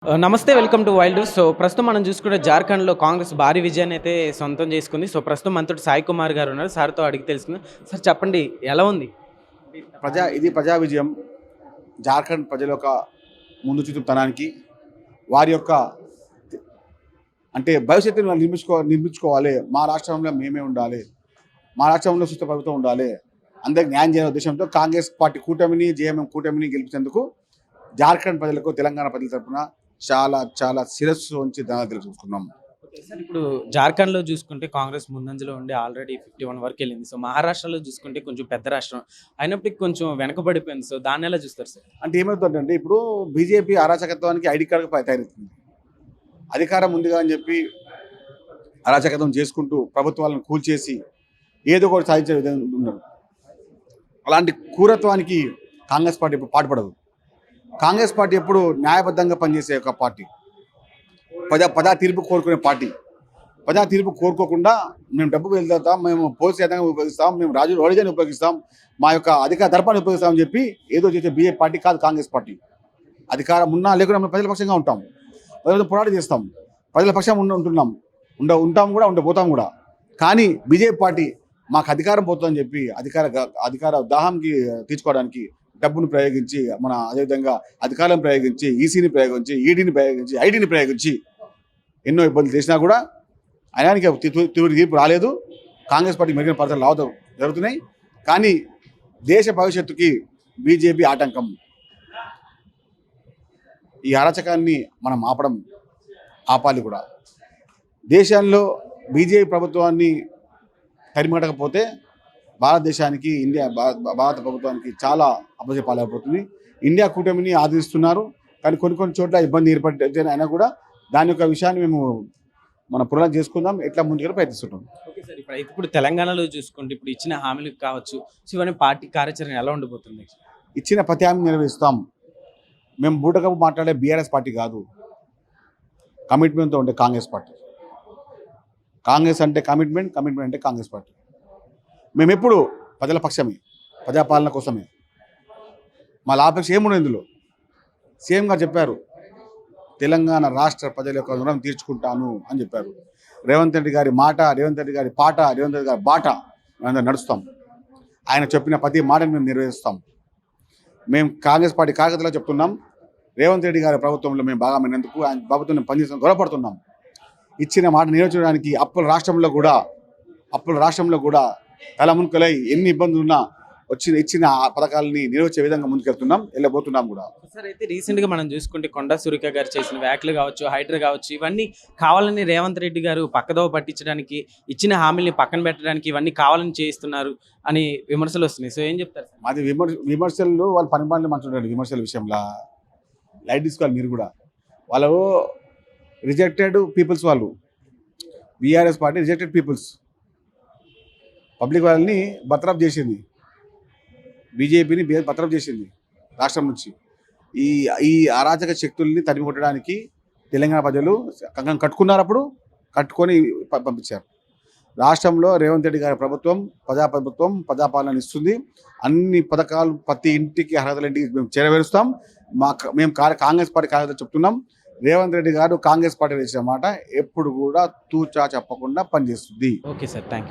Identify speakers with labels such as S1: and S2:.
S1: నమస్తే welcome to wild. So ప్రస్తుతం మనం చూసుకుంటే జార్ఖండ్లో కాంగ్రెస్ భారీ విజయాన్ని అయితే సొంతం చేసుకుంది. సో ప్రస్తుతం మనతోటి సాయి కుమార్ గారు ఉన్నారు. సార్తో అడిగి తెలుసుకుందాం. సార్ చెప్పండి, ఎలా ఉంది?
S2: ఇది ప్రజా విజయం. జార్ఖండ్ ప్రజల యొక్క ముందు చూపుతనానికి, వారి యొక్క అంటే భవిష్యత్తును నిర్మించుకోవాలి. మా రాష్ట్రంలో మేమే ఉండాలి, మా రాష్ట్రంలో సుస్థ ప్రభుత్వం ఉండాలి, అందరికి న్యాయం చేయాలనే ఉద్దేశంతో కాంగ్రెస్ పార్టీ కూటమిని, జేఎంఎం కూటమిని గెలిపించేందుకు జార్ఖండ్ ప్రజలకు, తెలంగాణ ప్రజల తరఫున చాలా చాలా శిరస్సు ఉంచి ధన్యవాదాలు తెలుసుకున్నాం.
S1: సార్, ఇప్పుడు జార్ఖండ్లో చూసుకుంటే కాంగ్రెస్ ముందంజలో ఉండి ఆల్రెడీ 51 వరకు వెళ్ళింది. సో మహారాష్ట్రలో చూసుకుంటే కొంచెం పెద్ద రాష్ట్రం అయినప్పటికీ కొంచెం వెనకబడిపోయింది. సో దాన్ని ఎలా చూస్తారు సార్?
S2: అంటే ఏమవుతుందంటే, ఇప్పుడు బీజేపీ అరాచకత్వానికి ఐడి కార్డు తయారవుతుంది. అధికారం ఉందిగా అని చెప్పి అరాచకత్వం చేసుకుంటూ ప్రభుత్వాలను కూల్చేసి ఏదో ఒకటి సాధించే విధంగా ఉన్నారు. అలాంటి క్రూరత్వానికి కాంగ్రెస్ పార్టీ ఇప్పుడు పాటుపడదు. కాంగ్రెస్ పార్టీ ఎప్పుడు న్యాయబద్ధంగా పనిచేసే ఒక పార్టీ, ప్రజా తీర్పు కోరుకునే పార్టీ. ప్రజా తీర్పు కోరుకోకుండా మేము డబ్బు వెళ్తాం, మేము పోలీసు యంత్రాంగం ఉపయోగిస్తాం, మేము రౌడీజాన్ని ఉపయోగిస్తాం, మా యొక్క అధికార దర్పాన్ని ఉపయోగిస్తామని చెప్పి ఏదో చేసే బీజేపీ పార్టీ కాదు కాంగ్రెస్ పార్టీ. అధికారం ఉన్నా లేకుండా మేము ప్రజల పక్షంగా ఉంటాం, ప్రజలతో పోరాటం చేస్తాం, ప్రజల పక్షం ఉంటాం కూడా, ఉండబోతాం కూడా. కానీ బీజేపీ పార్టీ మాకు అధికారం పోతుందని చెప్పి అధికార దాహంకి తీర్చుకోవడానికి డబ్బును ప్రయోగించి, మన అదేవిధంగా అధికారం ప్రయోగించి, ఈసీని ప్రయోగించి, ఈడీని ప్రయోగించి, ఐడీని ప్రయోగించి ఎన్నో ఇబ్బందులు చేసినా కూడా ఆయనకి తీర్పు రాలేదు. కాంగ్రెస్ పార్టీ మెరుగైన పద్ధతులు లాభం జరుగుతున్నాయి. కానీ దేశ భవిష్యత్తుకి బీజేపీ ఆటంకం. ఈ అరాచకాన్ని మనం ఆపాలి కూడా. దేశంలో బీజేపీ ప్రభుత్వాన్ని తరిమడకపోతే భారతదేశానికి, భారత ప్రభుత్వానికి చాలా అపజపాలైపోతుంది. ఇండియా కూటమిని ఆదరిస్తున్నారు, కానీ కొన్ని చోట్ల ఇబ్బంది ఏర్పడితే అయినా కూడా దాని యొక్క విషయాన్ని మేము మన పునరుద్ధరణ చేసుకుందాం, ఎట్లా ముందుకు ప్రయత్నిస్తుంటాం.
S1: ఓకే సార్, ఇప్పుడు తెలంగాణలో చూసుకుంటే ఇప్పుడు ఇచ్చిన హామీలకు కావచ్చు, సో ఇవన్నీ పార్టీ కార్యాచరణ ఎలా ఉండిపోతుంది?
S2: ఇచ్చిన ప్రతి హామీ నెరవేరుస్తాం. మేము బూటకపు మాట్లాడే బీఆర్ఎస్ పార్టీ కాదు, కమిట్మెంట్తో ఉండే కాంగ్రెస్ పార్టీ. కాంగ్రెస్ అంటే కమిట్మెంట్ అంటే కాంగ్రెస్ పార్టీ. మేము ఎప్పుడు ప్రజల పక్షమే, ప్రజాపాలన కోసమే. మా లాభాపేక్ష ఏముండదు ఇందులో. సీఎం గారు చెప్పారు, తెలంగాణ రాష్ట్ర ప్రజల యొక్క రుణం తీర్చుకుంటాను అని చెప్పారు. రేవంత్ రెడ్డి గారి మాట, రేవంత్ రెడ్డి గారి పాట, రేవంత్ రెడ్డి గారి బాట మేము నడుస్తాం. ఆయన చెప్పిన ప్రతి మాటను మేము నెరవేరుస్తాం. మేము కాంగ్రెస్ పార్టీ కార్యకర్తలు చెప్తున్నాం, రేవంత్ రెడ్డి గారి ప్రభుత్వంలో మేము బాగా అయినందుకు ఆయన ప్రభుత్వం పనిచేసిన గొడవపడుతున్నాం. ఇచ్చిన మాట నెరవేర్చడానికి అప్పుల రాష్ట్రంలో కూడా తల మునుకలై ఎన్ని ఇబ్బందులు ఉన్నా ఇచ్చిన పథకాలని నెరవేర్చే విధంగా ముందుకెళ్తున్నాం, వెళ్ళబోతున్నాం కూడా.
S1: సార్, అయితే రీసెంట్గా మనం చూసుకుంటే కొండా సురేఖ గారు చేసిన వ్యాఖ్యలు కావచ్చు, హైడ్రా కావచ్చు, ఇవన్నీ కావాలని రేవంత్ రెడ్డి గారు పక్కదోవ పట్టించడానికి, ఇచ్చిన హామీల్ని పక్కన పెట్టడానికి ఇవన్నీ కావాలని చేయిస్తున్నారు అని విమర్శలు వస్తున్నాయి. సో ఏం చెప్తారు?
S2: అది విమర్శలు వాళ్ళ పని మంచుంటారు. విమర్శల విషయంలో లైట్ తీసుకోవాలి మీరు కూడా. వాళ్ళు రిజెక్టెడ్ పీపుల్స్, వాళ్ళు BRS party rejected peoples. Public వాళ్ళని బర్తరఫ్ చేసింది, బీజేపీని బర్తరఫ్ చేసింది రాష్ట్రం నుంచి. ఈ అరాచక శక్తుల్ని తరిమి కొట్టడానికి తెలంగాణ ప్రజలు కంకణం కట్టుకున్నారు, కట్టుకొని పంపించారు. రాష్ట్రంలో రేవంత్ రెడ్డి గారి ప్రభుత్వం ప్రజాపాలన ఇస్తుంది. అన్ని పథకాలు ప్రతి ఇంటికి, అర్హతల ఇంటికి మేము చేరవేరుస్తాం. మేము కాంగ్రెస్ పార్టీ కార్యకర్తలు చెప్తున్నాం, రేవంత్ రెడ్డి గారు కాంగ్రెస్ పార్టీ చేసిన మాట ఎప్పుడు కూడా తూచా చెప్పకుండా పనిచేస్తుంది.
S1: Okay sir, thank you.